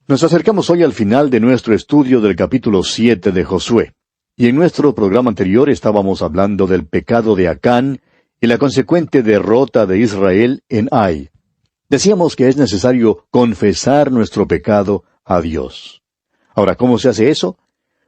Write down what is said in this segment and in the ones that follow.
Nos acercamos hoy al final de nuestro estudio del capítulo 7 de Josué. Y en nuestro programa anterior estábamos hablando del pecado de Acán y la consecuente derrota de Israel en Ai. Decíamos que es necesario confesar nuestro pecado a Dios. Ahora, ¿cómo se hace eso?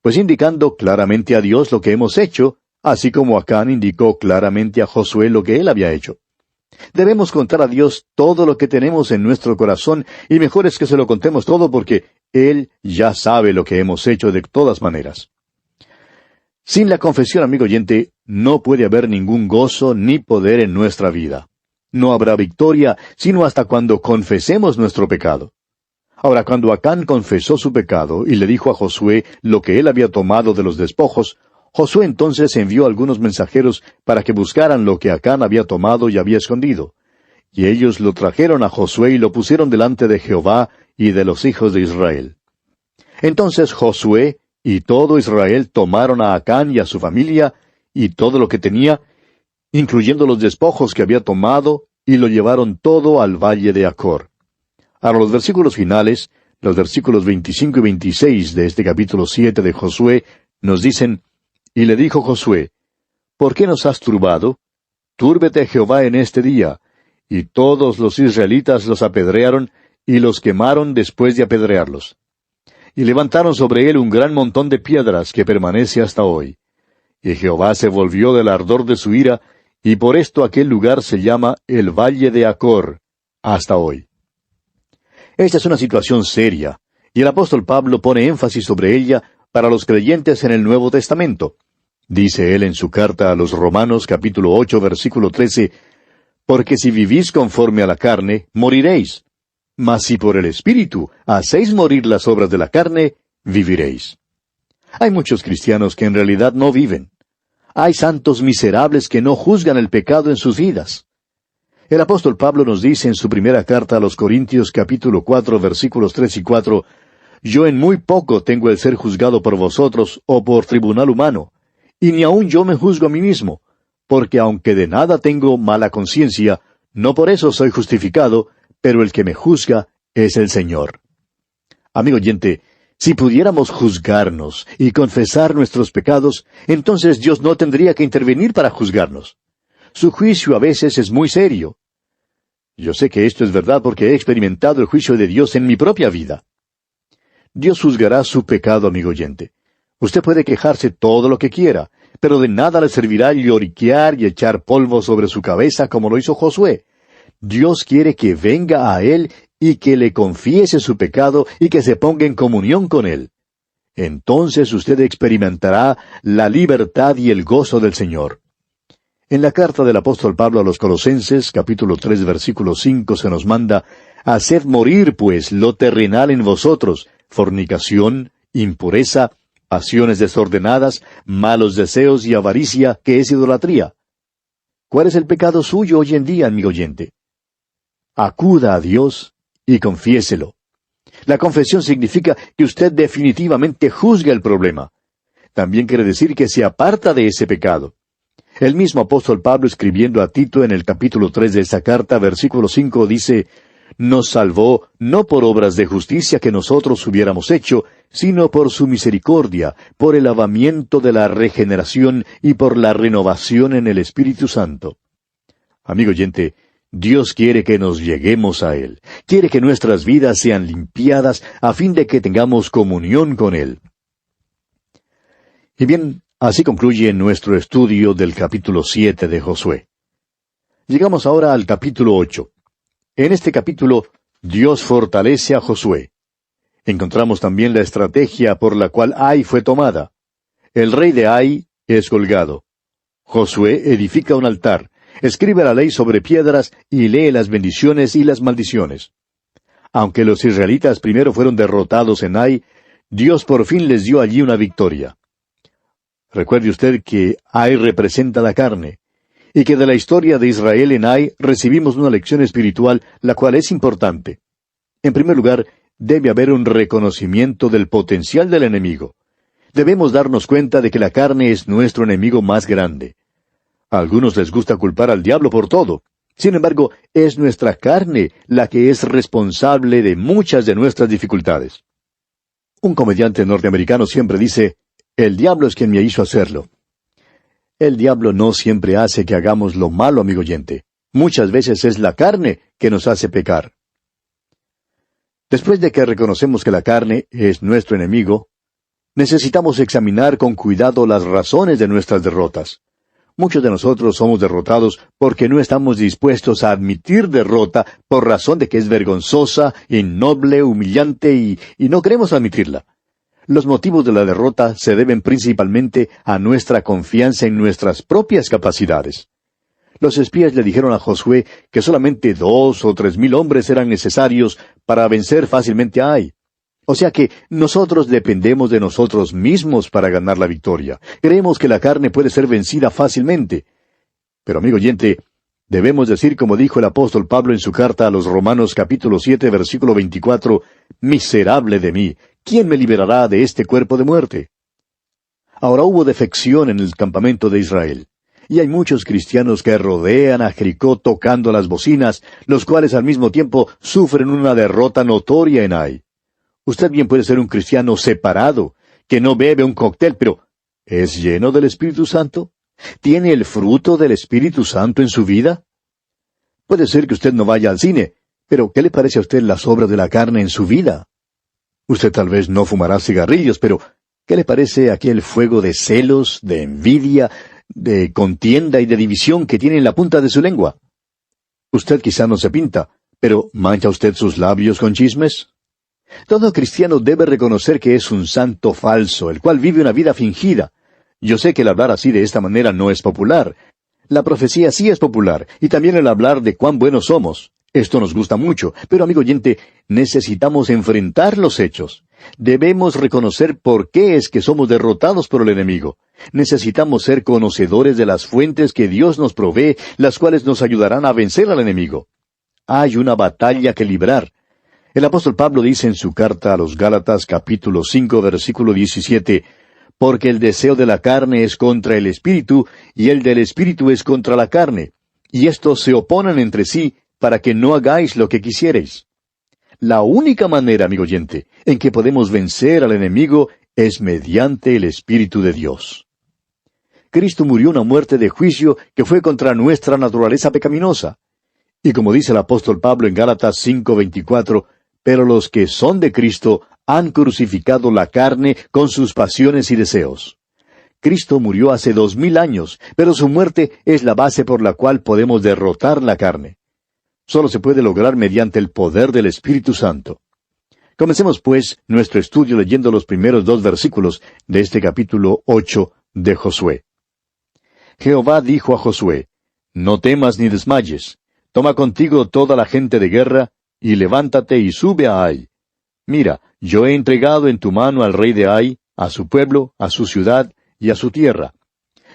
Pues indicando claramente a Dios lo que hemos hecho, así como Acán indicó claramente a Josué lo que él había hecho. Debemos contar a Dios todo lo que tenemos en nuestro corazón, y mejor es que se lo contemos todo porque Él ya sabe lo que hemos hecho de todas maneras. Sin la confesión, amigo oyente, no puede haber ningún gozo ni poder en nuestra vida. No habrá victoria, sino hasta cuando confesemos nuestro pecado. Ahora, cuando Acán confesó su pecado y le dijo a Josué lo que él había tomado de los despojos, Josué entonces envió algunos mensajeros para que buscaran lo que Acán había tomado y había escondido. Y ellos lo trajeron a Josué y lo pusieron delante de Jehová y de los hijos de Israel. Entonces Josué y todo Israel tomaron a Acán y a su familia y todo lo que tenía, incluyendo los despojos que había tomado, y lo llevaron todo al valle de Acor. Ahora los versículos finales, los versículos 25 y 26 de este capítulo 7 de Josué, nos dicen: Y le dijo Josué, ¿por qué nos has turbado? Túrbete Jehová en este día. Y todos los israelitas los apedrearon, y los quemaron después de apedrearlos. Y levantaron sobre él un gran montón de piedras que permanece hasta hoy. Y Jehová se volvió del ardor de su ira, y por esto aquel lugar se llama el Valle de Acor, hasta hoy. Esta es una situación seria, y el apóstol Pablo pone énfasis sobre ella para los creyentes en el Nuevo Testamento. Dice él en su carta a los Romanos capítulo 8 versículo 13, «Porque si vivís conforme a la carne, moriréis. Mas si por el Espíritu hacéis morir las obras de la carne, viviréis». Hay muchos cristianos que en realidad no viven. Hay santos miserables que no juzgan el pecado en sus vidas. El apóstol Pablo nos dice en su primera carta a los Corintios capítulo 4 versículos 3 y 4, «Yo en muy poco tengo el ser juzgado por vosotros o por tribunal humano, y ni aun yo me juzgo a mí mismo, porque aunque de nada tengo mala conciencia, no por eso soy justificado, pero el que me juzga es el Señor». Amigo oyente, si pudiéramos juzgarnos y confesar nuestros pecados, entonces Dios no tendría que intervenir para juzgarnos. Su juicio a veces es muy serio. Yo sé que esto es verdad porque he experimentado el juicio de Dios en mi propia vida. Dios juzgará su pecado, amigo oyente. Usted puede quejarse todo lo que quiera, pero de nada le servirá lloriquear y echar polvo sobre su cabeza como lo hizo Josué. Dios quiere que venga a Él y que le confiese su pecado y que se ponga en comunión con Él. Entonces usted experimentará la libertad y el gozo del Señor. En la carta del apóstol Pablo a los Colosenses, capítulo 3, versículo 5, se nos manda: «Haced morir, pues, lo terrenal en vosotros, fornicación, impureza, pasiones desordenadas, malos deseos y avaricia, que es idolatría». ¿Cuál es el pecado suyo hoy en día, amigo oyente? Acuda a Dios y confiéselo. La confesión significa que usted definitivamente juzga el problema. También quiere decir que se aparta de ese pecado. El mismo apóstol Pablo, escribiendo a Tito en el capítulo 3 de esta carta, versículo 5, dice: «Nos salvó no por obras de justicia que nosotros hubiéramos hecho, sino por su misericordia, por el lavamiento de la regeneración y por la renovación en el Espíritu Santo». Amigo oyente, Dios quiere que nos lleguemos a Él. Quiere que nuestras vidas sean limpiadas a fin de que tengamos comunión con Él. Y bien, así concluye nuestro estudio del capítulo 7 de Josué. Llegamos ahora al capítulo 8. En este capítulo, Dios fortalece a Josué. Encontramos también la estrategia por la cual Ai fue tomada. El rey de Ai es colgado. Josué edifica un altar, escribe la ley sobre piedras y lee las bendiciones y las maldiciones. Aunque los israelitas primero fueron derrotados en Ai, Dios por fin les dio allí una victoria. Recuerde usted que Ai representa la carne, y que de la historia de Israel en Ai recibimos una lección espiritual, la cual es importante. En primer lugar, debe haber un reconocimiento del potencial del enemigo. Debemos darnos cuenta de que la carne es nuestro enemigo más grande. A algunos les gusta culpar al diablo por todo. Sin embargo, es nuestra carne la que es responsable de muchas de nuestras dificultades. Un comediante norteamericano siempre dice, el diablo es quien me hizo hacerlo. El diablo no siempre hace que hagamos lo malo, amigo oyente. Muchas veces es la carne que nos hace pecar. Después de que reconocemos que la carne es nuestro enemigo, necesitamos examinar con cuidado las razones de nuestras derrotas. Muchos de nosotros somos derrotados porque no estamos dispuestos a admitir derrota por razón de que es vergonzosa, innoble, humillante y no queremos admitirla. Los motivos de la derrota se deben principalmente a nuestra confianza en nuestras propias capacidades. Los espías le dijeron a Josué que solamente 2,000 o 3,000 hombres eran necesarios para vencer fácilmente a Ai. O sea que nosotros dependemos de nosotros mismos para ganar la victoria. Creemos que la carne puede ser vencida fácilmente. Pero, amigo oyente, debemos decir como dijo el apóstol Pablo en su carta a los Romanos capítulo 7, versículo 24, «Miserable de mí, ¿quién me liberará de este cuerpo de muerte?» Ahora hubo defección en el campamento de Israel. Y hay muchos cristianos que rodean a Jericó tocando las bocinas, los cuales al mismo tiempo sufren una derrota notoria en Ai. Usted bien puede ser un cristiano separado, que no bebe un cóctel, pero ¿es lleno del Espíritu Santo? ¿Tiene el fruto del Espíritu Santo en su vida? Puede ser que usted no vaya al cine, pero ¿qué le parece a usted las obras de la carne en su vida? Usted tal vez no fumará cigarrillos, pero ¿qué le parece aquel fuego de celos, de envidia, de contienda y de división que tiene en la punta de su lengua? Usted quizá no se pinta, pero ¿mancha usted sus labios con chismes? Todo cristiano debe reconocer que es un santo falso, el cual vive una vida fingida. Yo sé que el hablar así de esta manera no es popular. La profecía sí es popular, y también el hablar de cuán buenos somos. Esto nos gusta mucho, pero amigo oyente, necesitamos enfrentar los hechos. Debemos reconocer por qué es que somos derrotados por el enemigo. Necesitamos ser conocedores de las fuentes que Dios nos provee, las cuales nos ayudarán a vencer al enemigo. Hay una batalla que librar. El apóstol Pablo dice en su carta a los Gálatas capítulo 5 versículo 17, «Porque el deseo de la carne es contra el espíritu, y el del espíritu es contra la carne, y estos se oponen entre sí, para que no hagáis lo que quisierais». La única manera, amigo oyente, en que podemos vencer al enemigo es mediante el Espíritu de Dios. Cristo murió una muerte de juicio que fue contra nuestra naturaleza pecaminosa. Y como dice el apóstol Pablo en Gálatas 5:24, «Pero los que son de Cristo han crucificado la carne con sus pasiones y deseos». Cristo murió hace 2000 años, pero su muerte es la base por la cual podemos derrotar la carne. Solo se puede lograr mediante el poder del Espíritu Santo. Comencemos, pues, nuestro estudio leyendo los primeros 2 versículos de este capítulo 8 de Josué. Jehová dijo a Josué, «No temas ni desmayes. Toma contigo toda la gente de guerra, y levántate y sube a Ai. Mira, yo he entregado en tu mano al rey de Ai, a su pueblo, a su ciudad y a su tierra.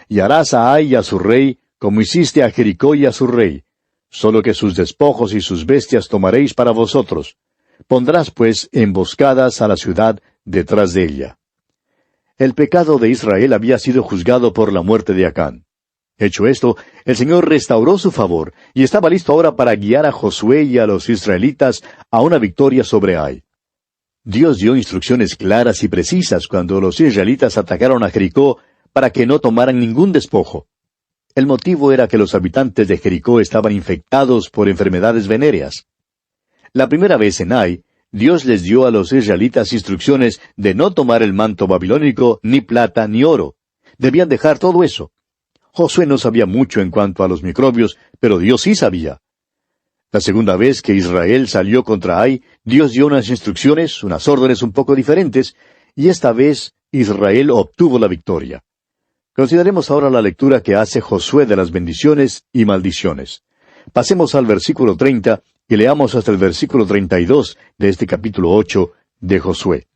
Y harás a Ai y a su rey, como hiciste a Jericó y a su rey. Solo que sus despojos y sus bestias tomaréis para vosotros. Pondrás, pues, emboscadas a la ciudad detrás de ella». El pecado de Israel había sido juzgado por la muerte de Acán. Hecho esto, el Señor restauró su favor, y estaba listo ahora para guiar a Josué y a los israelitas a una victoria sobre Ai. Dios dio instrucciones claras y precisas cuando los israelitas atacaron a Jericó para que no tomaran ningún despojo. El motivo era que los habitantes de Jericó estaban infectados por enfermedades venéreas. La primera vez en Ai, Dios les dio a los israelitas instrucciones de no tomar el manto babilónico, ni plata, ni oro. Debían dejar todo eso. Josué no sabía mucho en cuanto a los microbios, pero Dios sí sabía. La segunda vez que Israel salió contra Ai, Dios dio unas instrucciones, unas órdenes un poco diferentes, y esta vez Israel obtuvo la victoria. Consideremos ahora la lectura que hace Josué de las bendiciones y maldiciones. Pasemos al versículo 30 y leamos hasta el versículo 32 de este capítulo 8 de Josué.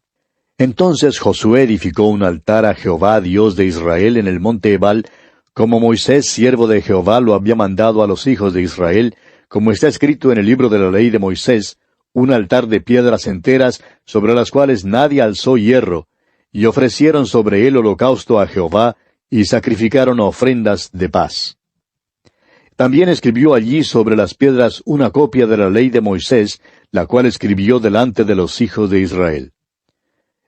Entonces Josué edificó un altar a Jehová, Dios de Israel, en el monte Ebal, como Moisés, siervo de Jehová, lo había mandado a los hijos de Israel, como está escrito en el libro de la ley de Moisés, un altar de piedras enteras, sobre las cuales nadie alzó hierro, y ofrecieron sobre él holocausto a Jehová, y sacrificaron ofrendas de paz. También escribió allí sobre las piedras una copia de la ley de Moisés, la cual escribió delante de los hijos de Israel.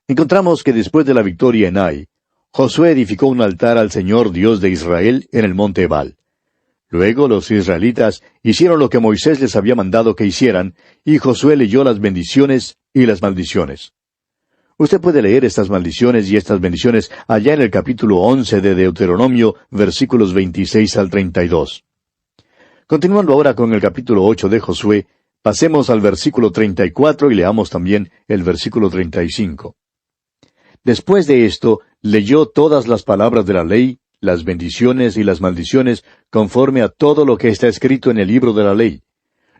Encontramos que después de la victoria en Ai, Josué edificó un altar al Señor Dios de Israel en el monte Ebal. Luego los israelitas hicieron lo que Moisés les había mandado que hicieran, y Josué leyó las bendiciones y las maldiciones. Usted puede leer estas maldiciones y estas bendiciones allá en el capítulo 11 de Deuteronomio, versículos 26 al 32. Continuando ahora con el capítulo 8 de Josué, pasemos al versículo 34 y leamos también el versículo 35. Después de esto, leyó todas las palabras de la ley, las bendiciones y las maldiciones, conforme a todo lo que está escrito en el libro de la ley.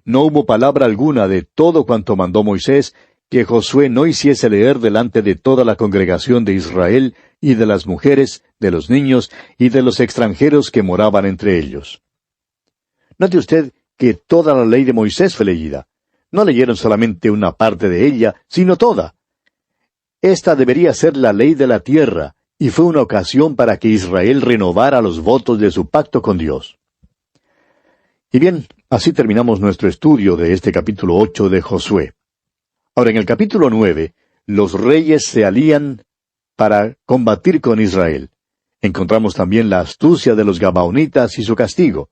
No hubo palabra alguna de todo cuanto mandó Moisés, que Josué no hiciese leer delante de toda la congregación de Israel, y de las mujeres, de los niños, y de los extranjeros que moraban entre ellos. Note usted que toda la ley de Moisés fue leída. No leyeron solamente una parte de ella, sino toda. Esta debería ser la ley de la tierra, y fue una ocasión para que Israel renovara los votos de su pacto con Dios. Y bien, así terminamos nuestro estudio de este capítulo 8 de Josué. Ahora, en el capítulo 9, los reyes se alían para combatir con Israel. Encontramos también la astucia de los gabaonitas y su castigo.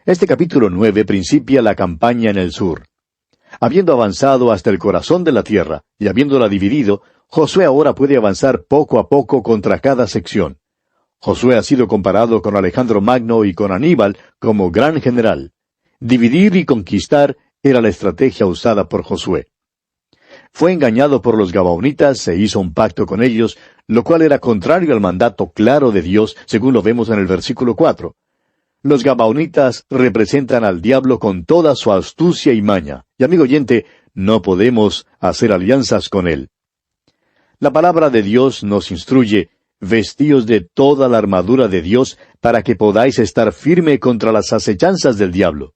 Este capítulo 9 principia la campaña en el sur. Habiendo avanzado hasta el corazón de la tierra, y habiéndola dividido, Josué ahora puede avanzar poco a poco contra cada sección. Josué ha sido comparado con Alejandro Magno y con Aníbal como gran general. Dividir y conquistar era la estrategia usada por Josué. Fue engañado por los gabaonitas, se hizo un pacto con ellos, lo cual era contrario al mandato claro de Dios, según lo vemos en el versículo 4. Los gabaonitas representan al diablo con toda su astucia y maña. Y amigo oyente, no podemos hacer alianzas con él. La palabra de Dios nos instruye, vestíos de toda la armadura de Dios para que podáis estar firme contra las acechanzas del diablo.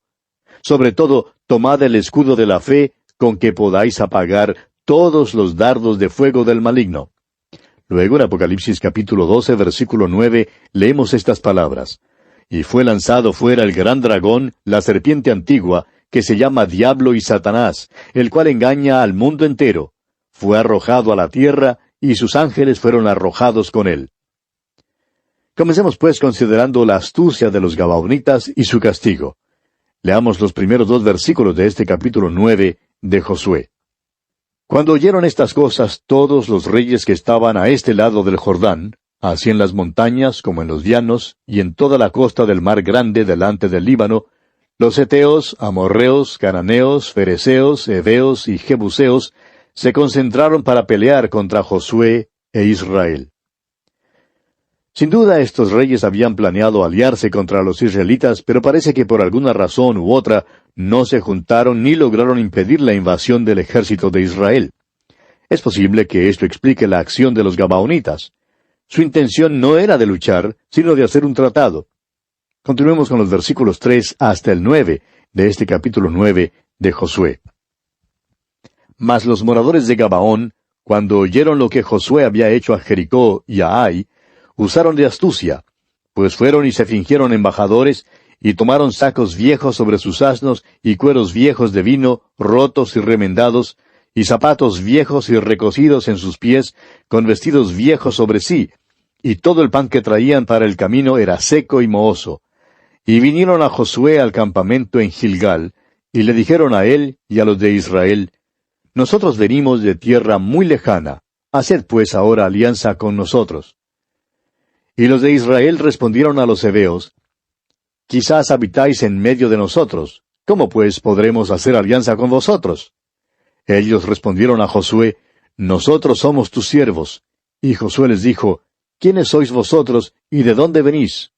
Sobre todo, tomad el escudo de la fe, con que podáis apagar todos los dardos de fuego del maligno. Luego en Apocalipsis capítulo 12, versículo 9, leemos estas palabras. Y fue lanzado fuera el gran dragón, la serpiente antigua, que se llama Diablo y Satanás, el cual engaña al mundo entero. Fue arrojado a la tierra, y sus ángeles fueron arrojados con él. Comencemos pues considerando la astucia de los gabaonitas y su castigo. Leamos los primeros 2 versículos de este capítulo 9 de Josué. Cuando oyeron estas cosas todos los reyes que estaban a este lado del Jordán, así en las montañas como en los llanos, y en toda la costa del mar grande delante del Líbano, los heteos, amorreos, cananeos, fereceos, heveos y jebuseos, se concentraron para pelear contra Josué e Israel. Sin duda estos reyes habían planeado aliarse contra los israelitas, pero parece que por alguna razón u otra no se juntaron ni lograron impedir la invasión del ejército de Israel. Es posible que esto explique la acción de los gabaonitas. Su intención no era de luchar, sino de hacer un tratado. Continuemos con los versículos 3 hasta el 9 de este capítulo 9 de Josué. Mas los moradores de Gabaón, cuando oyeron lo que Josué había hecho a Jericó y a Ai, usaron de astucia, pues fueron y se fingieron embajadores, y tomaron sacos viejos sobre sus asnos, y cueros viejos de vino, rotos y remendados, y zapatos viejos y recocidos en sus pies, con vestidos viejos sobre sí, y todo el pan que traían para el camino era seco y mohoso. Y vinieron a Josué al campamento en Gilgal, y le dijeron a él y a los de Israel, Nosotros venimos de tierra muy lejana, haced pues ahora alianza con nosotros. Y los de Israel respondieron a los heveos, Quizás habitáis en medio de nosotros, ¿cómo pues podremos hacer alianza con vosotros? Ellos respondieron a Josué, Nosotros somos tus siervos. Y Josué les dijo, ¿Quiénes sois vosotros y de dónde venís?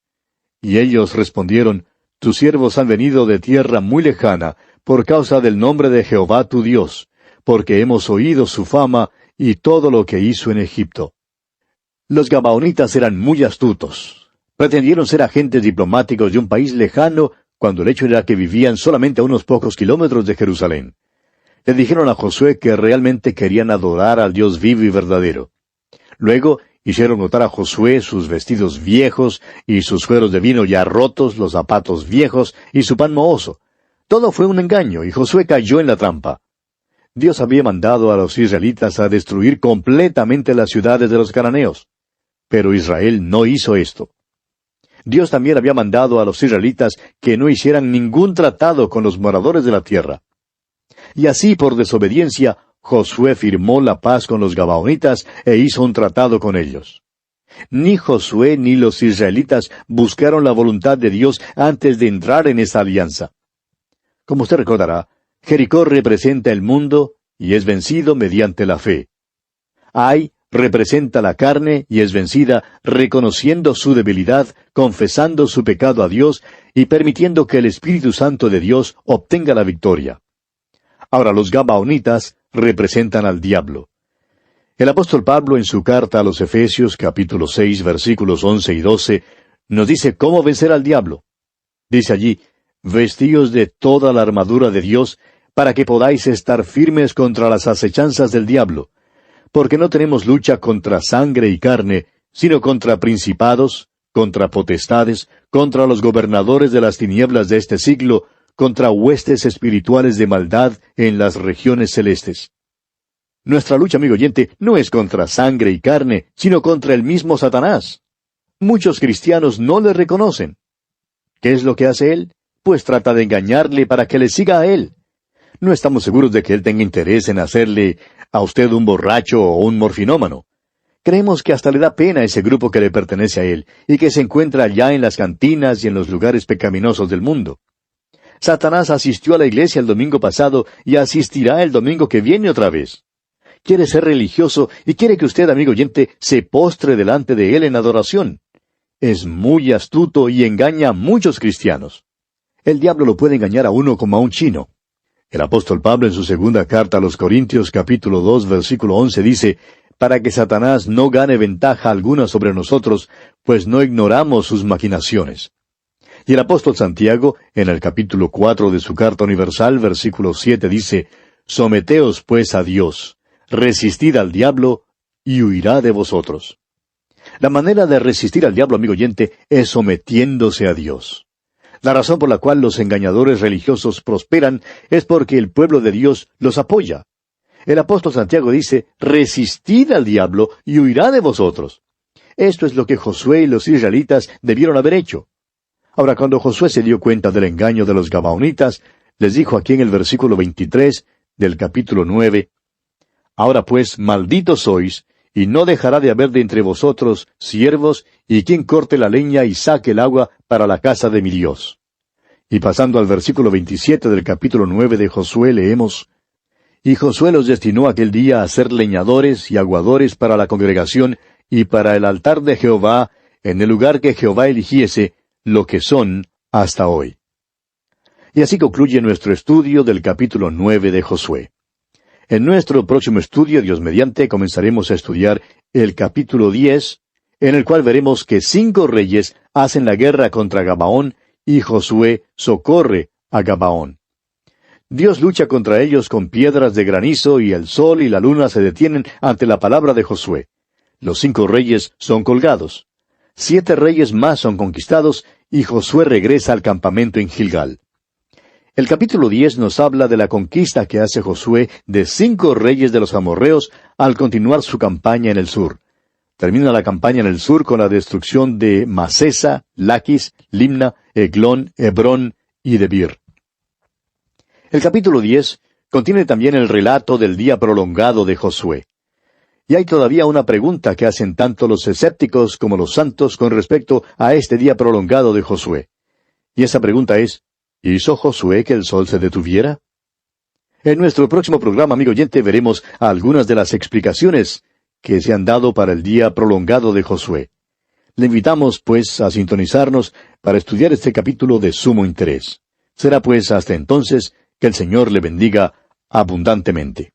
Y ellos respondieron, Tus siervos han venido de tierra muy lejana, por causa del nombre de Jehová tu Dios, porque hemos oído su fama y todo lo que hizo en Egipto. Los gabaonitas eran muy astutos. Pretendieron ser agentes diplomáticos de un país lejano, cuando el hecho era que vivían solamente a unos pocos kilómetros de Jerusalén. Le dijeron a Josué que realmente querían adorar al Dios vivo y verdadero. Luego hicieron notar a Josué sus vestidos viejos y sus cueros de vino ya rotos, los zapatos viejos y su pan mohoso. Todo fue un engaño, y Josué cayó en la trampa. Dios había mandado a los israelitas a destruir completamente las ciudades de los cananeos. Pero Israel no hizo esto. Dios también había mandado a los israelitas que no hicieran ningún tratado con los moradores de la tierra. Y así, por desobediencia, Josué firmó la paz con los gabaonitas e hizo un tratado con ellos. Ni Josué ni los israelitas buscaron la voluntad de Dios antes de entrar en esa alianza. Como usted recordará, Jericó representa el mundo y es vencido mediante la fe. Ai representa la carne y es vencida reconociendo su debilidad, confesando su pecado a Dios y permitiendo que el Espíritu Santo de Dios obtenga la victoria. Ahora los gabaonitas representan al diablo. El apóstol Pablo en su carta a los Efesios capítulo 6 versículos 11 y 12 nos dice cómo vencer al diablo. Dice allí, «Vestíos de toda la armadura de Dios, para que podáis estar firmes contra las acechanzas del diablo. Porque no tenemos lucha contra sangre y carne, sino contra principados, contra potestades, contra los gobernadores de las tinieblas de este siglo, contra huestes espirituales de maldad en las regiones celestes». Nuestra lucha, amigo oyente, no es contra sangre y carne, sino contra el mismo Satanás. Muchos cristianos no le reconocen. ¿Qué es lo que hace él? Pues trata de engañarle para que le siga a él. No estamos seguros de que él tenga interés en hacerle a usted un borracho o un morfinómano. Creemos que hasta le da pena a ese grupo que le pertenece a él, y que se encuentra allá en las cantinas y en los lugares pecaminosos del mundo. Satanás asistió a la iglesia el domingo pasado y asistirá el domingo que viene otra vez. Quiere ser religioso y quiere que usted, amigo oyente, se postre delante de él en adoración. Es muy astuto y engaña a muchos cristianos. El diablo lo puede engañar a uno como a un chino. El apóstol Pablo en su segunda carta a los Corintios capítulo 2 versículo 11 dice, «Para que Satanás no gane ventaja alguna sobre nosotros, pues no ignoramos sus maquinaciones». Y el apóstol Santiago, en el capítulo 4 de su carta universal, versículo 7 dice, «Someteos pues a Dios, resistid al diablo, y huirá de vosotros». La manera de resistir al diablo, amigo oyente, es sometiéndose a Dios. La razón por la cual los engañadores religiosos prosperan es porque el pueblo de Dios los apoya. El apóstol Santiago dice, «Resistid al diablo, y huirá de vosotros». Esto es lo que Josué y los israelitas debieron haber hecho. Ahora, cuando Josué se dio cuenta del engaño de los gabaonitas, les dijo aquí en el versículo 23 del capítulo 9, «Ahora pues, malditos sois, y no dejará de haber de entre vosotros siervos, y quien corte la leña y saque el agua para la casa de mi Dios». Y pasando al versículo 27 del capítulo 9 de Josué, leemos, «Y Josué los destinó aquel día a ser leñadores y aguadores para la congregación y para el altar de Jehová, en el lugar que Jehová eligiese, lo que son hasta hoy». Y así concluye nuestro estudio del capítulo 9 de Josué. En nuestro próximo estudio, Dios mediante, comenzaremos a estudiar el capítulo 10, en el cual veremos que 5 reyes hacen la guerra contra Gabaón y Josué socorre a Gabaón. Dios lucha contra ellos con piedras de granizo y el sol y la luna se detienen ante la palabra de Josué. Los 5 reyes son colgados. 7 reyes más son conquistados y Josué regresa al campamento en Gilgal. El capítulo 10 nos habla de la conquista que hace Josué de 5 reyes de los amorreos al continuar su campaña en el sur. Termina la campaña en el sur con la destrucción de Masesa, Laquis, Limna, Eglón, Hebrón y Debir. El capítulo 10 contiene también el relato del día prolongado de Josué. Y hay todavía una pregunta que hacen tanto los escépticos como los santos con respecto a este día prolongado de Josué. Y esa pregunta es, ¿hizo Josué que el sol se detuviera? En nuestro próximo programa, amigo oyente, veremos algunas de las explicaciones que se han dado para el día prolongado de Josué. Le invitamos, pues, a sintonizarnos para estudiar este capítulo de sumo interés. Será, pues, hasta entonces que el Señor le bendiga abundantemente.